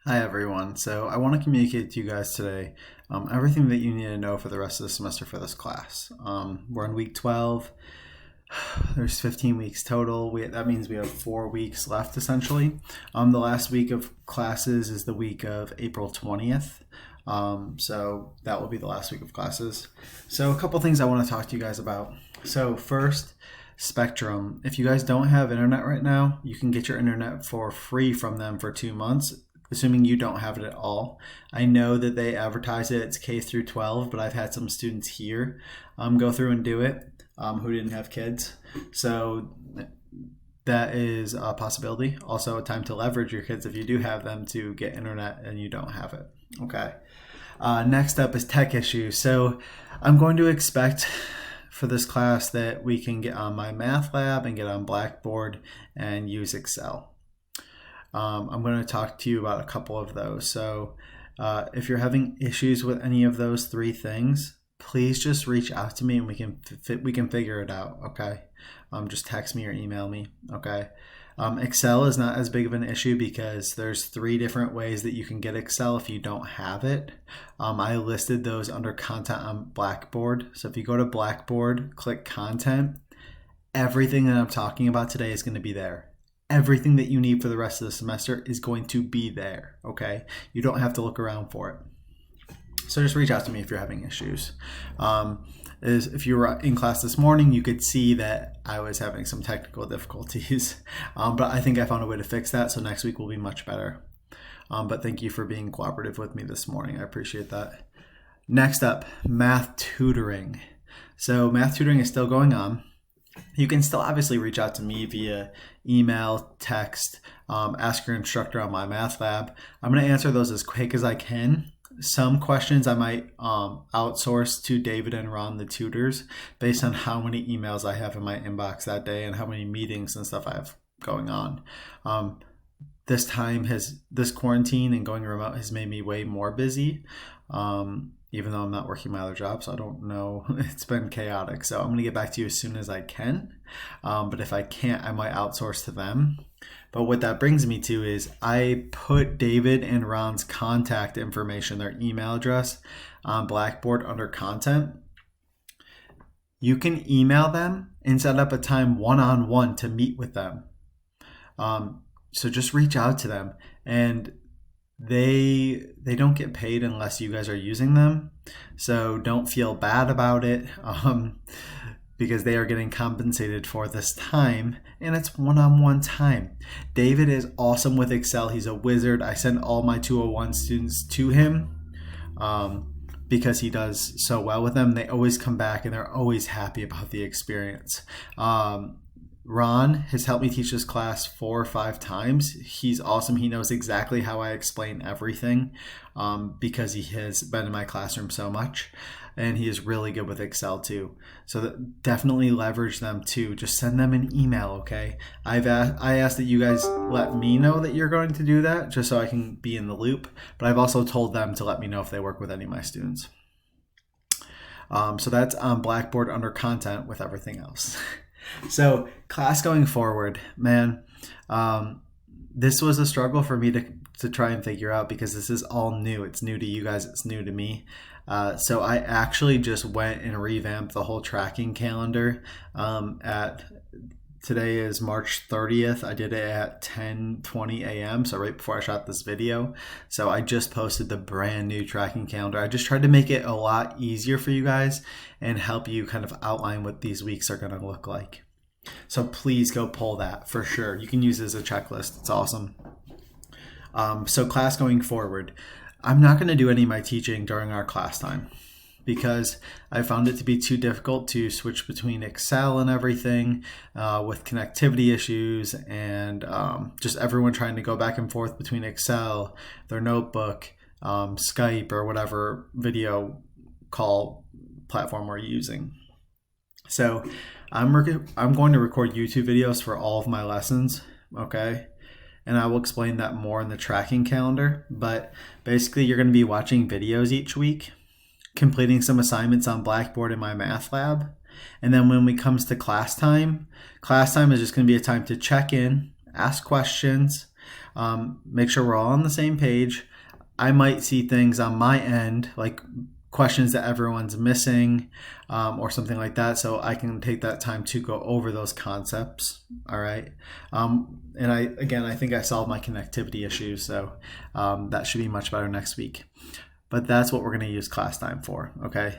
Hi everyone. So I want to communicate to you guys today everything that you need to know for the rest of the semester for this class. We're in week 12. There's 15 weeks total. That means we have 4 weeks left essentially. The last week of classes is the week of April 20th. So that will be the last week of classes. So a couple things I want to talk to you guys about. So first, Spectrum. If you guys don't have internet right now, you can get your internet for free from them for 2 months, assuming you don't have it at all. I know that they advertise it, it's K through 12, but I've had some students here go through and do it who didn't have kids. So that is a possibility. Also a time to leverage your kids if you do have them to get internet and you don't have it. Okay. Next up is tech issues. So I'm going to expect for this class that we can get on my math lab and get on Blackboard and use Excel. I'm going to talk to you about a couple of those. So if you're having issues with any of those three things, please just reach out to me and we can figure it out. Okay. Just text me or email me. Okay. Excel is not as big of an issue because there's 3 different ways that you can get Excel if you don't have it. I listed those under content on Blackboard. So if you go to Blackboard, click content, everything that I'm talking about today is going to be there. Everything that you need for the rest of the semester is going to be there, okay? You don't have to look around for it. So just reach out to me if you're having issues. If you were in class this morning, you could see that I was having some technical difficulties, but I think I found a way to fix that, so next week will be much better. But thank you for being cooperative with me this morning. I appreciate that. Next up, math tutoring. So math tutoring is still going on. You can still obviously reach out to me via email, text, ask your instructor on my math lab. I'm going to answer those as quick as I can. Some questions I might outsource to David and Ron, the tutors, based on how many emails I have in my inbox that day and how many meetings and stuff I have going on. This quarantine and going remote has made me way more busy. Even though I'm not working my other job, so I don't know. It's been chaotic. So I'm going to get back to you as soon as I can. But if I can't, I might outsource to them. But what that brings me to is I put David and Ron's contact information, their email address, on Blackboard under content. You can email them and set up a time one-on-one to meet with them. So just reach out to them, and they don't get paid unless you guys are using them, so don't feel bad about it, because they are getting compensated for this time, and it's one-on-one time. David is awesome with Excel. He's a wizard. I send all my 201 students to him because he does so well with them. They always come back and they're always happy about the experience. Ron has helped me teach this class 4 or 5 times. He's awesome. He knows exactly how I explain everything because he has been in my classroom so much. And he is really good with Excel too. So definitely leverage them too. Just send them an email, okay? I asked that you guys let me know that you're going to do that just so I can be in the loop. But I've also told them to let me know if they work with any of my students. So that's on Blackboard under content with everything else. So class going forward, man, this was a struggle for me to try and figure out because this is all new. It's new to you guys. It's new to me. So I actually just went and revamped the whole tracking calendar. Today is March 30th. I did it at 10:20 a.m. So right before I shot this video. So I just posted the brand new tracking calendar. I just tried to make it a lot easier for you guys and help you kind of outline what these weeks are going to look like. So please go pull that for sure. You can use it as a checklist. It's awesome. So class going forward, I'm not going to do any of my teaching during our class time because I found it to be too difficult to switch between Excel and everything with connectivity issues and just everyone trying to go back and forth between Excel, their notebook, Skype, or whatever video call platform we're using. So I'm going to record YouTube videos for all of my lessons, okay? And I will explain that more in the tracking calendar. But basically, you're going to be watching videos each week, completing some assignments on Blackboard in my math lab. And then when it comes to class time is just going to be a time to check in, ask questions, Make sure we're all on the same page. I might see things on my end, like questions that everyone's missing or something like that. So I can take that time to go over those concepts. All right. And I think I solved my connectivity issues. So that should be much better next week. But that's what we're going to use class time for. Okay.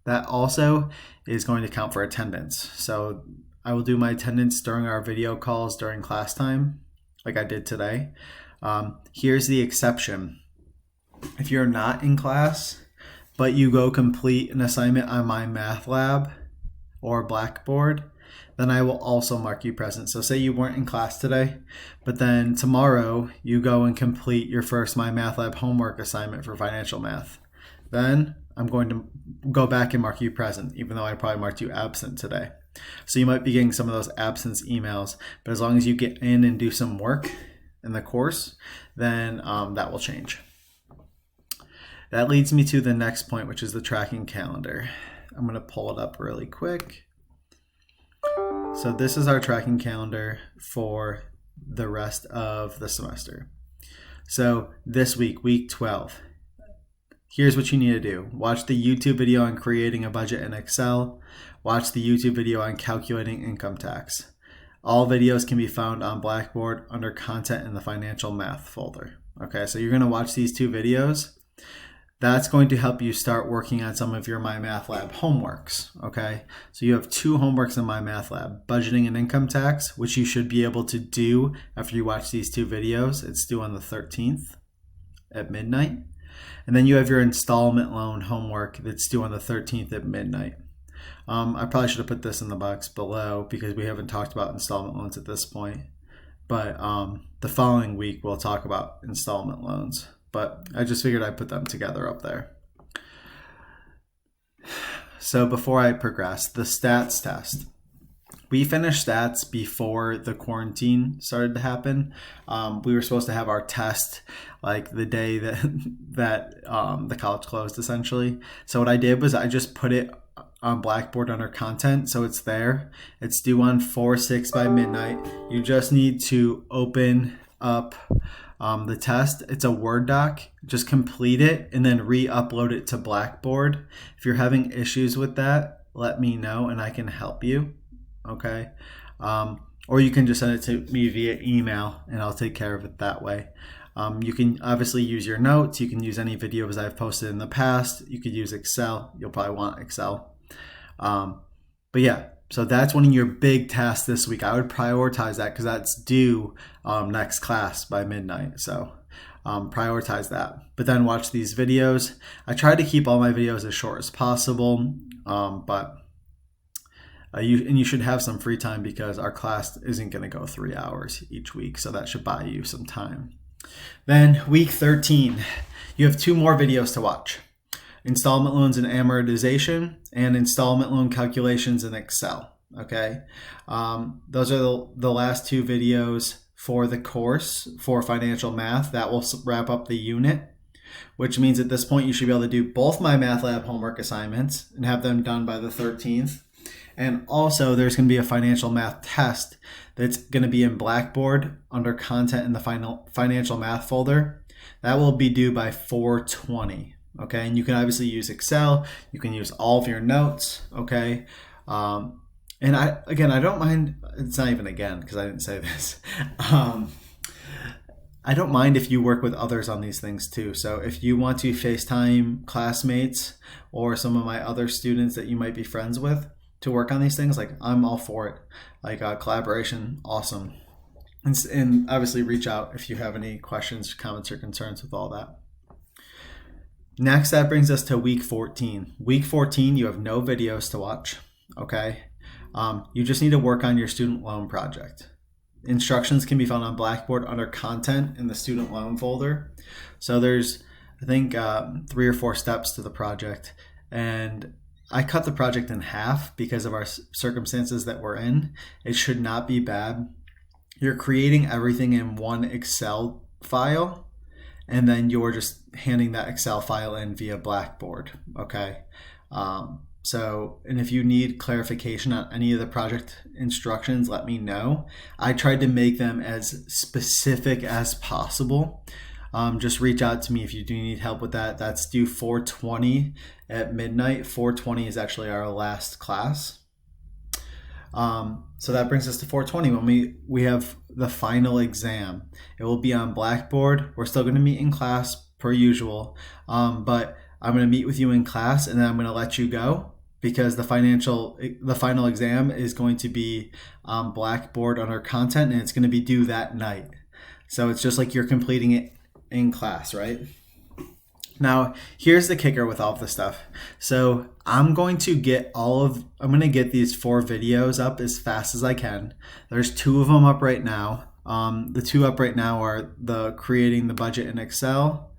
That also is going to count for attendance. So I will do my attendance during our video calls during class time, like I did today. Here's the exception. If you're not in class, but you go complete an assignment on my math lab or Blackboard, then I will also mark you present. So say you weren't in class today, but then tomorrow you go and complete your first My Math Lab homework assignment for financial math. Then I'm going to go back and mark you present, even though I probably marked you absent today. So you might be getting some of those absence emails, but as long as you get in and do some work in the course, then that will change. That leads me to the next point, which is the tracking calendar. I'm going to pull it up really quick. So this is our tracking calendar for the rest of the semester. So this week, week 12, here's what you need to do. Watch the YouTube video on creating a budget in Excel. Watch the YouTube video on calculating income tax. All videos can be found on Blackboard under content in the financial math folder. Okay, so you're going to watch these 2 videos. That's going to help you start working on some of your My Math Lab homeworks, okay? So you have 2 homeworks in My Math Lab, budgeting and income tax, which you should be able to do after you watch these 2 videos. It's due on the 13th at midnight. And then you have your installment loan homework that's due on the 13th at midnight. I probably should have put this in the box below because we haven't talked about installment loans at this point. But the following week, we'll talk about installment loans. But I just figured I'd put them together up there. So before I progress, the stats test. We finished stats before the quarantine started to happen. We were supposed to have our test like the day that the college closed, essentially. So what I did was I just put it on Blackboard under content, so it's there. It's due on 4/6 by midnight. You just need to open up the test. It's a Word doc. Just complete it and then re-upload it to Blackboard. If you're having issues with that, let me know and I can help you. Okay. Or you can just send it to me via email and I'll take care of it that way. You can obviously use your notes. You can use any videos I've posted in the past. You could use Excel. You'll probably want Excel. But yeah, so that's one of your big tasks this week. I would prioritize that because that's due next class by midnight. So prioritize that. But then watch these videos. I try to keep all my videos as short as possible, but you should have some free time because our class isn't going to go 3 hours each week. So that should buy you some time. Then week 13, you have 2 more videos to watch. Installment loans and amortization and installment loan calculations in Excel. Okay. Those are the last 2 videos for the course for financial math. That will wrap up the unit, which means at this point you should be able to do both My Math Lab homework assignments and have them done by the 13th. And also there's going to be a financial math test that's going to be in Blackboard under content in the financial math folder. That will be due by 4/20. Okay. And you can obviously use Excel. You can use all of your notes. Okay. And I don't mind. It's not even again, because I didn't say this. I don't mind if you work with others on these things too. So if you want to FaceTime classmates or some of my other students that you might be friends with to work on these things, like I'm all for it. Like collaboration, awesome. And obviously reach out if you have any questions, comments, or concerns with all that. Next, that brings us to week 14. Week 14, you have no videos to watch, okay? You just need to work on your student loan project. Instructions can be found on Blackboard under content in the student loan folder. So there's, I think, 3 or 4 steps to the project. And I cut the project in half because of our circumstances that we're in. It should not be bad. You're creating everything in one Excel file, and then you're just handing that Excel file in via Blackboard, okay? So, and if you need clarification on any of the project instructions, let me know. I tried to make them as specific as possible. Just reach out to me if you do need help with that. That's due 4/20 at midnight. 4/20 is actually our last class. So that brings us to 4/20 when we have the final exam. It will be on Blackboard. We're still going to meet in class per usual, but I'm going to meet with you in class and then I'm going to let you go because the final exam is going to be on Blackboard under content and it's going to be due that night. So it's just like you're completing it in class, right? Now, here's the kicker with all of this stuff. So I'm going to get these 4 videos up as fast as I can. There's 2 of them up right now. The 2 up right now are the creating the budget in Excel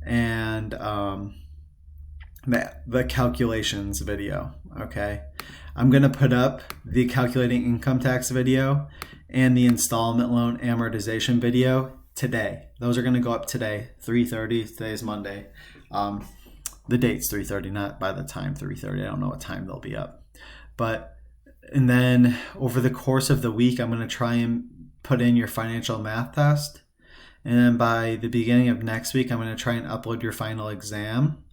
and the calculations video, okay? I'm going to put up the calculating income tax video and the installment loan amortization video today. Those are going to go up today, 3:30. Today is Monday. The date's 3:30, not by the time 3:30. I don't know what time they'll be up. And then over the course of the week, I'm going to try and put in your financial math test. And then by the beginning of next week, I'm going to try and upload your final exam.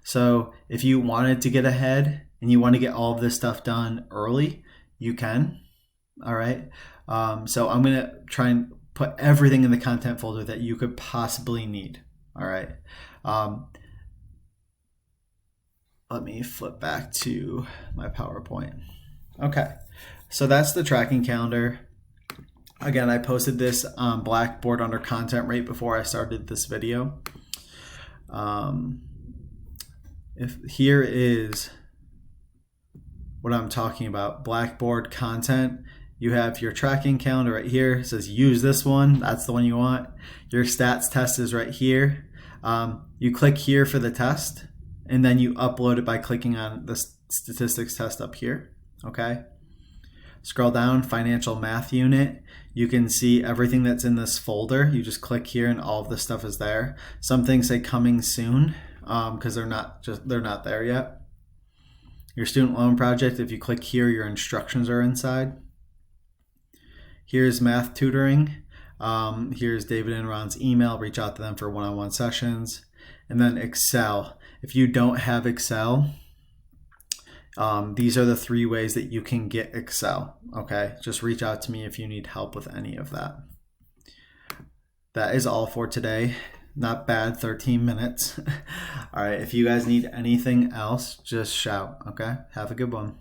So if you wanted to get ahead and you want to get all of this stuff done early, you can. All right. So I'm going to try and put everything in the content folder that you could possibly need. All right. Let me flip back to my PowerPoint. Okay. So that's the tracking calendar. Again, I posted this on Blackboard under content right before I started this video. If here is what I'm talking about, Blackboard content. You have your tracking calendar right here. It says use this one. That's the one you want. Your stats test is right here. You click here for the test, and then you upload it by clicking on the statistics test up here. Okay. Scroll down, financial math unit. You can see everything that's in this folder. You just click here and all of the stuff is there. Some things say coming soon because they're not there yet. Your student loan project, if you click here, your instructions are inside. Here's math tutoring. Here's David and Ron's email. Reach out to them for one-on-one sessions. And then Excel. If you don't have Excel, these are the 3 ways that you can get Excel. Okay, just reach out to me if you need help with any of that. That is all for today. Not bad, 13 minutes. All right, if you guys need anything else, just shout. Okay, have a good one.